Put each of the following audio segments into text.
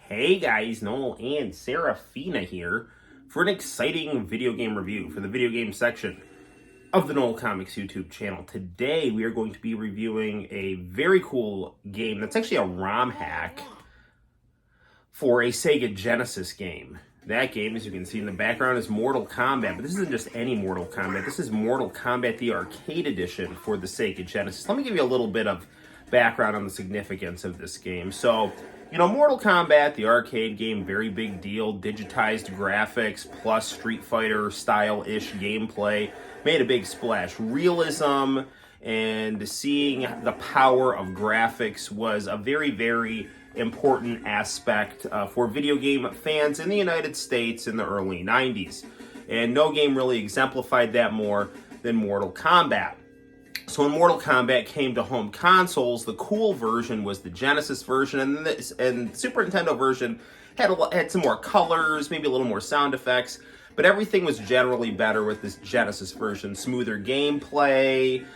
Hey guys, Noel and Seraphina here for an exciting video game review for the video game section of the Noel Comics YouTube channel. Today we are going to be reviewing a very cool game that's actually a ROM hack for a Sega Genesis game. That game, as you can see in the background, is Mortal Kombat, but this isn't just any Mortal Kombat. This is Mortal Kombat, the arcade edition for the Sega Genesis. Let me give you a little bit of background on the significance of this game. So, Mortal Kombat, the arcade game, very big deal. Digitized graphics plus Street Fighter style-ish gameplay made a big splash. Realism and seeing the power of graphics was a very, very important aspect for video game fans in the United States in the early 90s. And no game really exemplified that more than Mortal Kombat. So when Mortal Kombat came to home consoles, the cool version was the Genesis version, and the Super Nintendo version had some more colors, maybe a little more sound effects, but everything was generally better with this Genesis version. Smoother gameplay,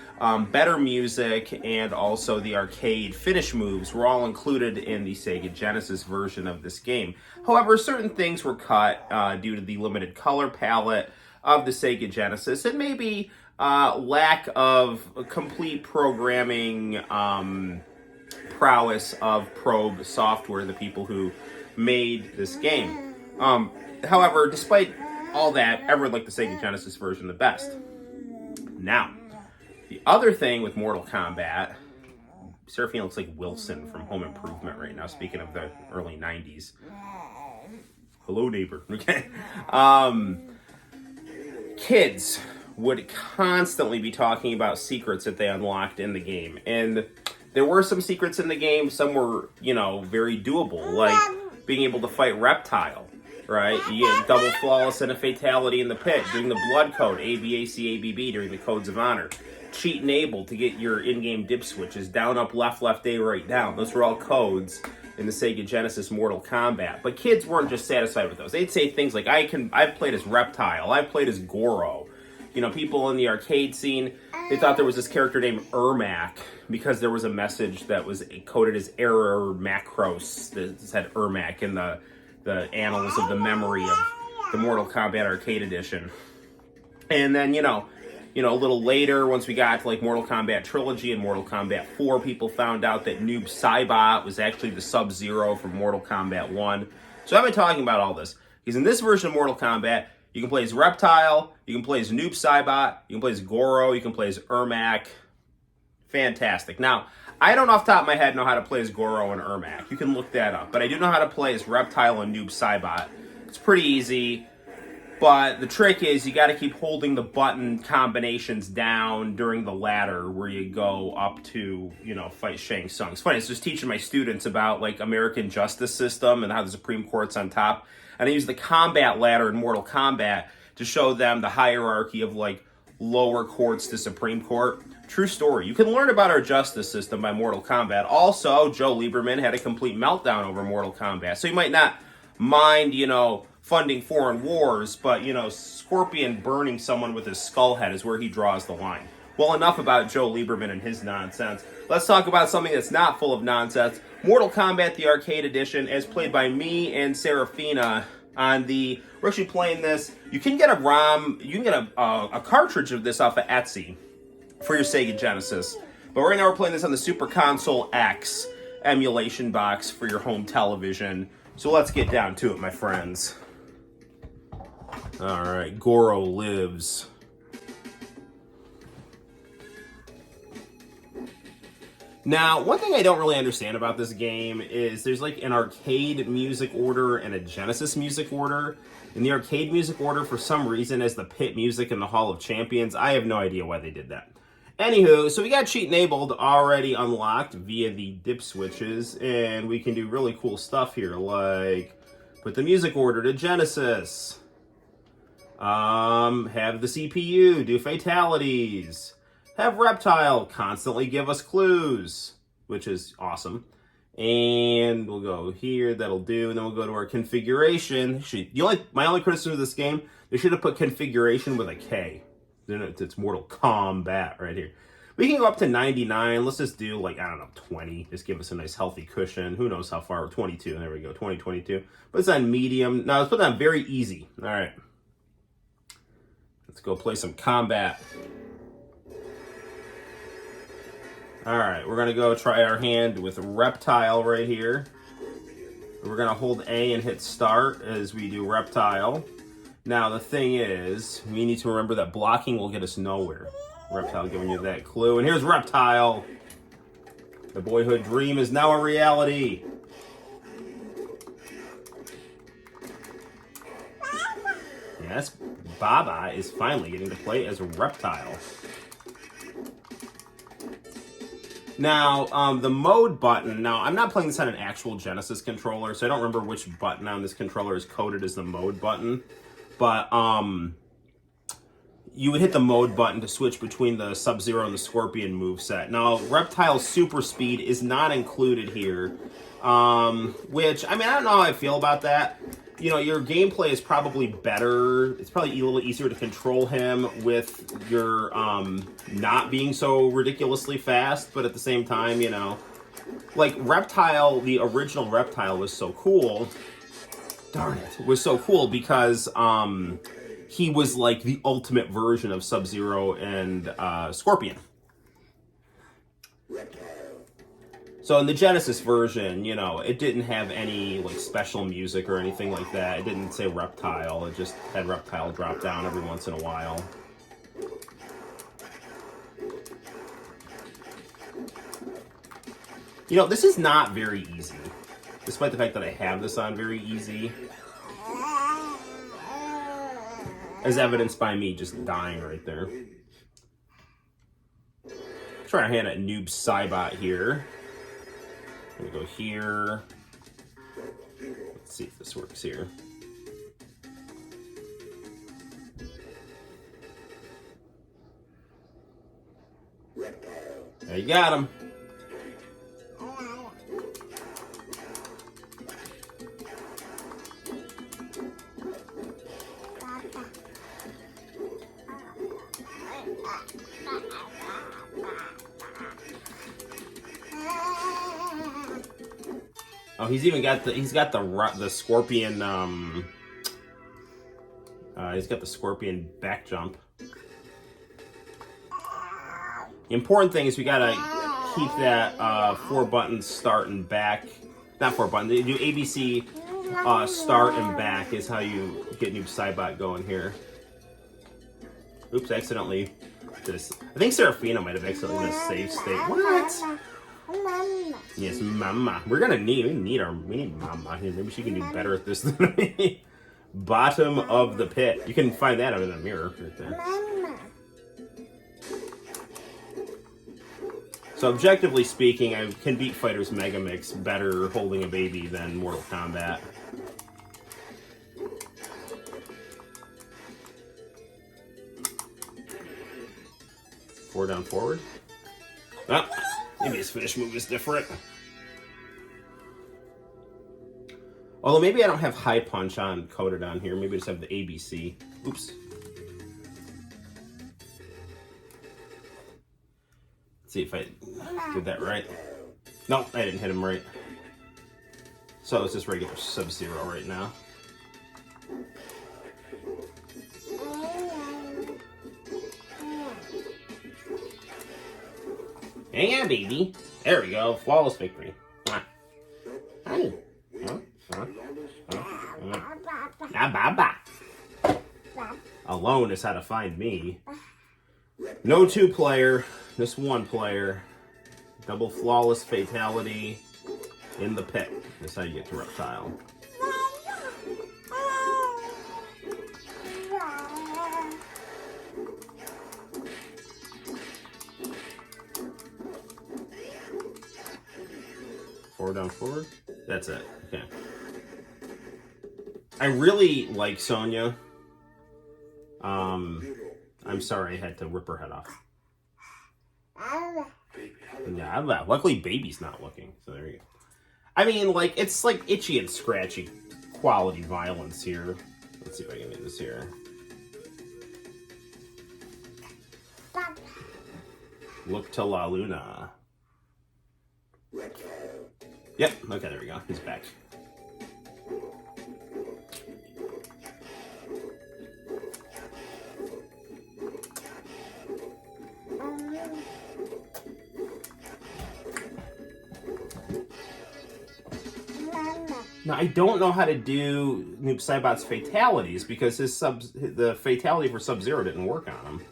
better music, and also the arcade finish moves were all included in the Sega Genesis version of this game. However, certain things were cut due to the limited color palette of the Sega Genesis, and maybe lack of complete programming prowess of Probe Software, the people who made this game. However, despite all that, everyone liked the Sega Genesis version the best. Now, the other thing with Mortal Kombat, Seraphina looks like Wilson from Home Improvement right now, speaking of the early 90s. Hello, neighbor. Okay. Kids would constantly be talking about secrets that they unlocked in the game. And there were some secrets in the game. Some were, very doable, like being able to fight Reptile, right? You get double flawless and a fatality in the pit, doing the blood code, ABACABB during the codes of honor. Cheat enabled to get your in-game dip switches, down, up, left, left, A, right, down. Those were all codes in the Sega Genesis Mortal Kombat. But kids weren't just satisfied with those. They'd say things like, I've played as Reptile, I've played as Goro. People in the arcade scene, they thought there was this character named Ermac because there was a message that was coded as error macros that said Ermac in the annals of the memory of the Mortal Kombat arcade edition. And then, a little later, once we got to Mortal Kombat Trilogy and Mortal Kombat 4, people found out that Noob Saibot was actually the Sub-Zero from Mortal Kombat 1. So I've been talking about all this because in this version of Mortal Kombat, you can play as Reptile, you can play as Noob Saibot, you can play as Goro, you can play as Ermac. Fantastic. Now, I don't off the top of my head know how to play as Goro and Ermac. You can look that up. But I do know how to play as Reptile and Noob Saibot. It's pretty easy. But the trick is you got to keep holding the button combinations down during the ladder where you go up to, fight Shang Tsung. It's funny, it's just teaching my students about, American justice system and how the Supreme Court's on top. And I use the combat ladder in Mortal Kombat to show them the hierarchy of, lower courts to Supreme Court. True story. You can learn about our justice system by Mortal Kombat. Also, Joe Lieberman had a complete meltdown over Mortal Kombat. So you might not mind, funding foreign wars, but, Scorpion burning someone with his skull head is where he draws the line. Well, enough about Joe Lieberman and his nonsense. Let's talk about something that's not full of nonsense. Mortal Kombat, the arcade edition, as played by me and Seraphina we're actually playing this. You can get a ROM, you can get a cartridge of this off of Etsy for your Sega Genesis. But right now we're playing this on the Super Console X emulation box for your home television. So let's get down to it, my friends. All right, Goro lives. Now, one thing I don't really understand about this game is there's an arcade music order and a Genesis music order. And the arcade music order, for some reason, is the pit music in the Hall of Champions. I have no idea why they did that. Anywho, so we got cheat enabled already unlocked via the dip switches, and we can do really cool stuff here, like put the music order to Genesis, have the CPU do fatalities, have Reptile constantly give us clues, which is awesome. And we'll go here, that'll do, and then we'll go to our configuration. My only criticism of this game, they should have put configuration with a K. It's Mortal Kombat right here. We can go up to 99. Let's just do, like, I don't know, 20. Just give us a nice healthy cushion. Who knows how far? 22. There we go. 20, 22. Put this on medium. Now, let's put that on very easy. All right. Let's go play some Kombat. All right. We're going to go try our hand with Reptile right here. We're going to hold A and hit start as we do Reptile. Now, the thing is, we need to remember that blocking will get us nowhere. Reptile giving you that clue. And here's Reptile. The boyhood dream is now a reality. Yes, Baba is finally getting to play as a Reptile. Now, the mode button. Now, I'm not playing this on an actual Genesis controller, so I don't remember which button on this controller is coded as the mode button. But, you would hit the mode button to switch between the Sub-Zero and the Scorpion moveset. Now, Reptile's super speed is not included here, which, I mean, I don't know how I feel about that. You know, your gameplay is probably better. It's probably a little easier to control him with your not being so ridiculously fast, but at the same time, you know, like Reptile, the original Reptile was so cool. Darn it, was so cool because he was like the ultimate version of Sub-Zero and Scorpion. So in the Genesis version, you know, it didn't have any like special music or anything like that. It didn't say Reptile. It just had Reptile drop down every once in a while. You know, this is not very easy, despite the fact that I have this on very easy. As evidenced by me just dying right there. Try our hand at Noob Saibot here. I'm gonna go here. Let's see if this works here. There you got him. Oh, he's even got the Scorpion. He's got the Scorpion back jump. The important thing is we gotta keep that 4 buttons start and back. Not 4 buttons. You do ABC start and back is how you get Noob Saibot going here. Oops, accidentally. I think Seraphina might have accidentally in a save state. What? Mama. Yes, Mama. We need Mama. Maybe she can do better at this than me. Bottom of the pit. You can find that out in the mirror right there. Mama. So objectively speaking, I can beat Fighters Megamix better holding a baby than Mortal Kombat. Forward down forward. Oh. Maybe his finish move is different. Although maybe I don't have high punch on coded on here. Maybe I just have the ABC. Oops. Let's see if I did that right. Nope, I didn't hit him right. So it's just regular Sub-Zero right now. Yeah, baby. There we go. Flawless victory. Honey. Alone is how to find me. No 2-player, just 1 player. Double flawless fatality in the pit. That's how you get to Reptile. Forward, down, forward. That's it. Okay. I really like Sonya. I'm sorry I had to rip her head off. Yeah, luckily Baby's not looking, so there you go. I mean, like, it's like itchy and scratchy quality violence here. Let's see if I can do this here. Look to La Luna. Yep, okay, there we go. He's back. Now, I don't know how to do Noob Saibot's fatalities because the fatality for Sub-Zero didn't work on him.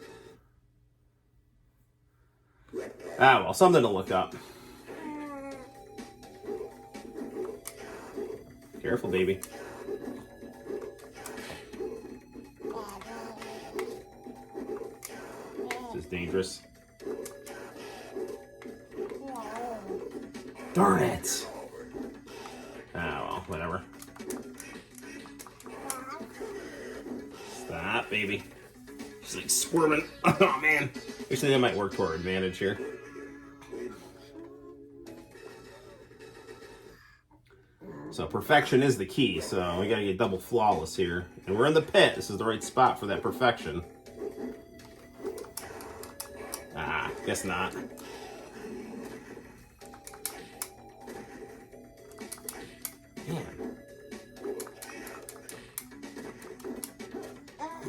Ah, well, something to look up. Careful, baby. This is dangerous. Darn it! Ah, well, whatever. Stop, baby. She's like squirming. Oh, man. Actually, that might work to our advantage here. So perfection is the key, so we gotta get double flawless here. And we're in the pit. This is the right spot for that perfection. Ah, guess not. Man.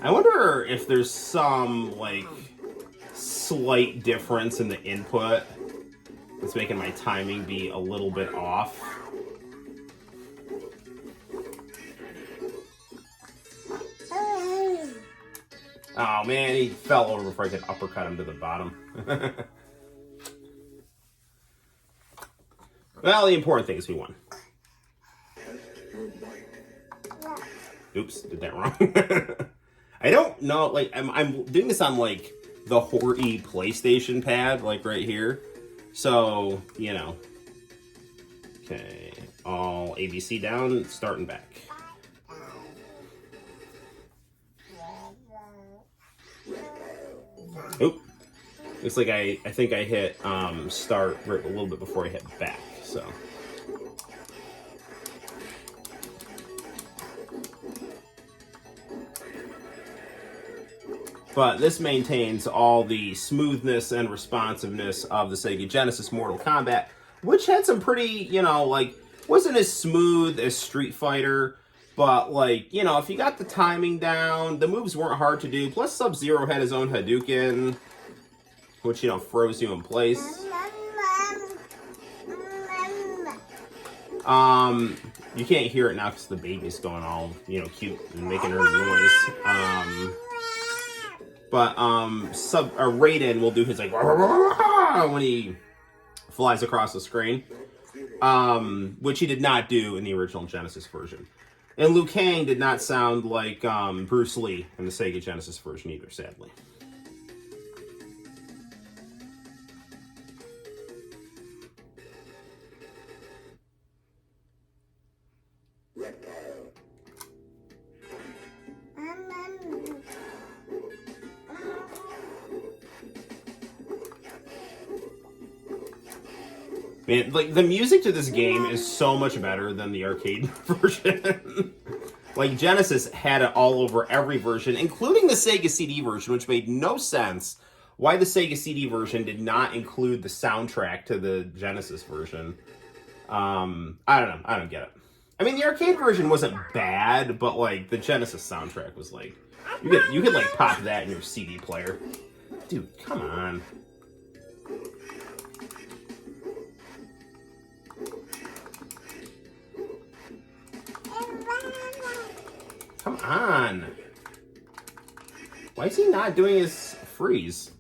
I wonder if there's some, like, slight difference in the input that's making my timing be a little bit off. Oh man, he fell over before I could uppercut him to the bottom. Well, the important thing is we won. Oops, did that wrong. I don't know, like, I'm doing this on, like, the Hori PlayStation pad, like, right here. So, you know. Okay, all ABC down, starting back. Oop. Looks like I think I hit start right a little bit before I hit back, so. But this maintains all the smoothness and responsiveness of the Sega Genesis Mortal Kombat, which had some pretty, you know, like, wasn't as smooth as Street Fighter, but, like, you know, if you got the timing down, the moves weren't hard to do. Plus, Sub-Zero had his own Hadouken, which, you know, froze you in place. You can't hear it now because the baby's going all, you know, cute and making her noise. But Raiden will do his, like, when he flies across the screen, which he did not do in the original Genesis version. And Liu Kang did not sound like Bruce Lee in the Sega Genesis version either, sadly. Man, like, the music to this game is so much better than the arcade version. Like, Genesis had it all over every version, including the Sega CD version, which made no sense why the Sega CD version did not include the soundtrack to the Genesis version. I don't know. I don't get it. I mean, the arcade version wasn't bad, but, like, the Genesis soundtrack was, like, you could like, pop that in your CD player. Dude, come on. Come on. Why is he not doing his freeze?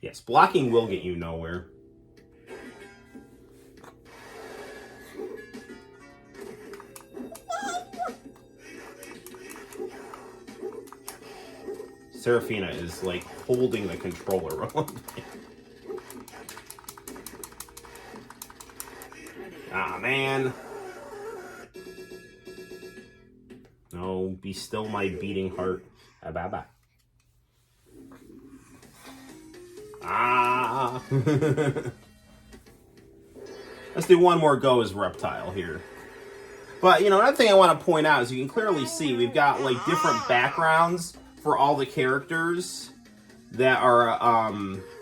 Yes, blocking will get you nowhere. Seraphina is like holding the controller. Ah, man. No, be still my beating heart. Bye-bye. Ah. Let's do one more go as Reptile here. But, you know, another thing I want to point out is you can clearly see we've got, like, different backgrounds for all the characters that are,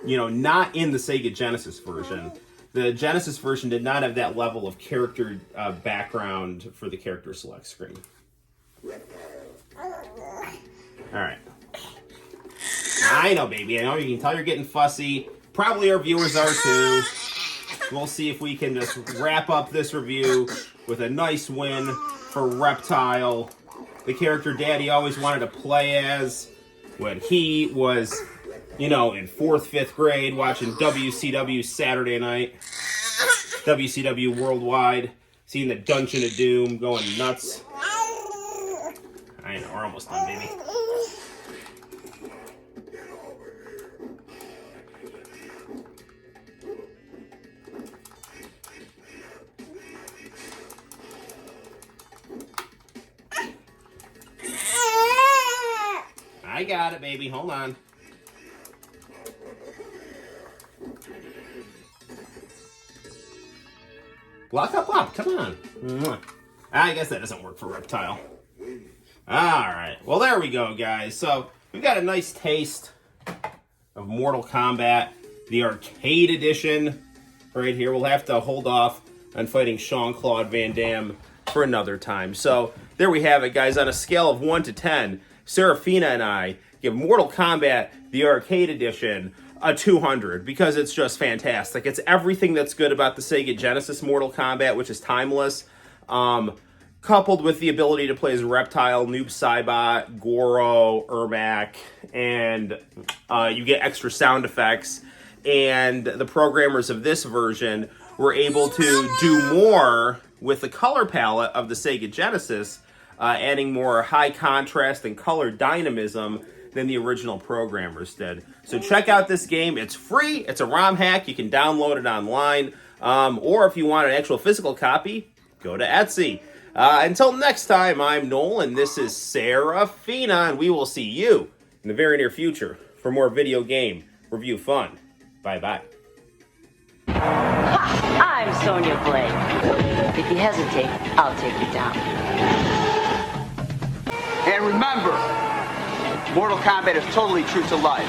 you know, not in the Sega Genesis version. The Genesis version did not have that level of character background for the character select screen. Alright. I know, baby. I know you can tell you're getting fussy. Probably our viewers are, too. We'll see if we can just wrap up this review with a nice win for Reptile, the character Daddy always wanted to play as when he was, you know, in 4th, 5th grade watching WCW Saturday Night, WCW Worldwide, seeing the Dungeon of Doom, going nuts. I know, we're almost done, baby. I got it, baby. Hold on. Lock up. Come on. I guess that doesn't work for Reptile. Alright. Well, there we go, guys. So, we've got a nice taste of Mortal Kombat, the arcade edition, right here. We'll have to hold off on fighting Jean-Claude Van Damme for another time. So, there we have it, guys. On a scale of 1 to 10, Seraphina and I give Mortal Kombat, the arcade edition, a 200 because it's just fantastic. It's everything that's good about the Sega Genesis Mortal Kombat, which is timeless, coupled with the ability to play as Reptile, Noob Saibot, Goro, Ermac, and you get extra sound effects. And the programmers of this version were able to do more with the color palette of the Sega Genesis, adding more high contrast and color dynamism than the original programmers did. So check out this game. It's free. It's a ROM hack. You can download it online. Or if you want an actual physical copy, go to Etsy. Until next time, I'm Noel, and this is Seraphina, and we will see you in the very near future for more video game review fun. Bye-bye. Ha! I'm Sonya Blade. If you hesitate, I'll take you down. And remember, Mortal Kombat is totally true to life.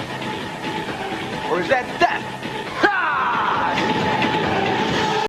Or is that death?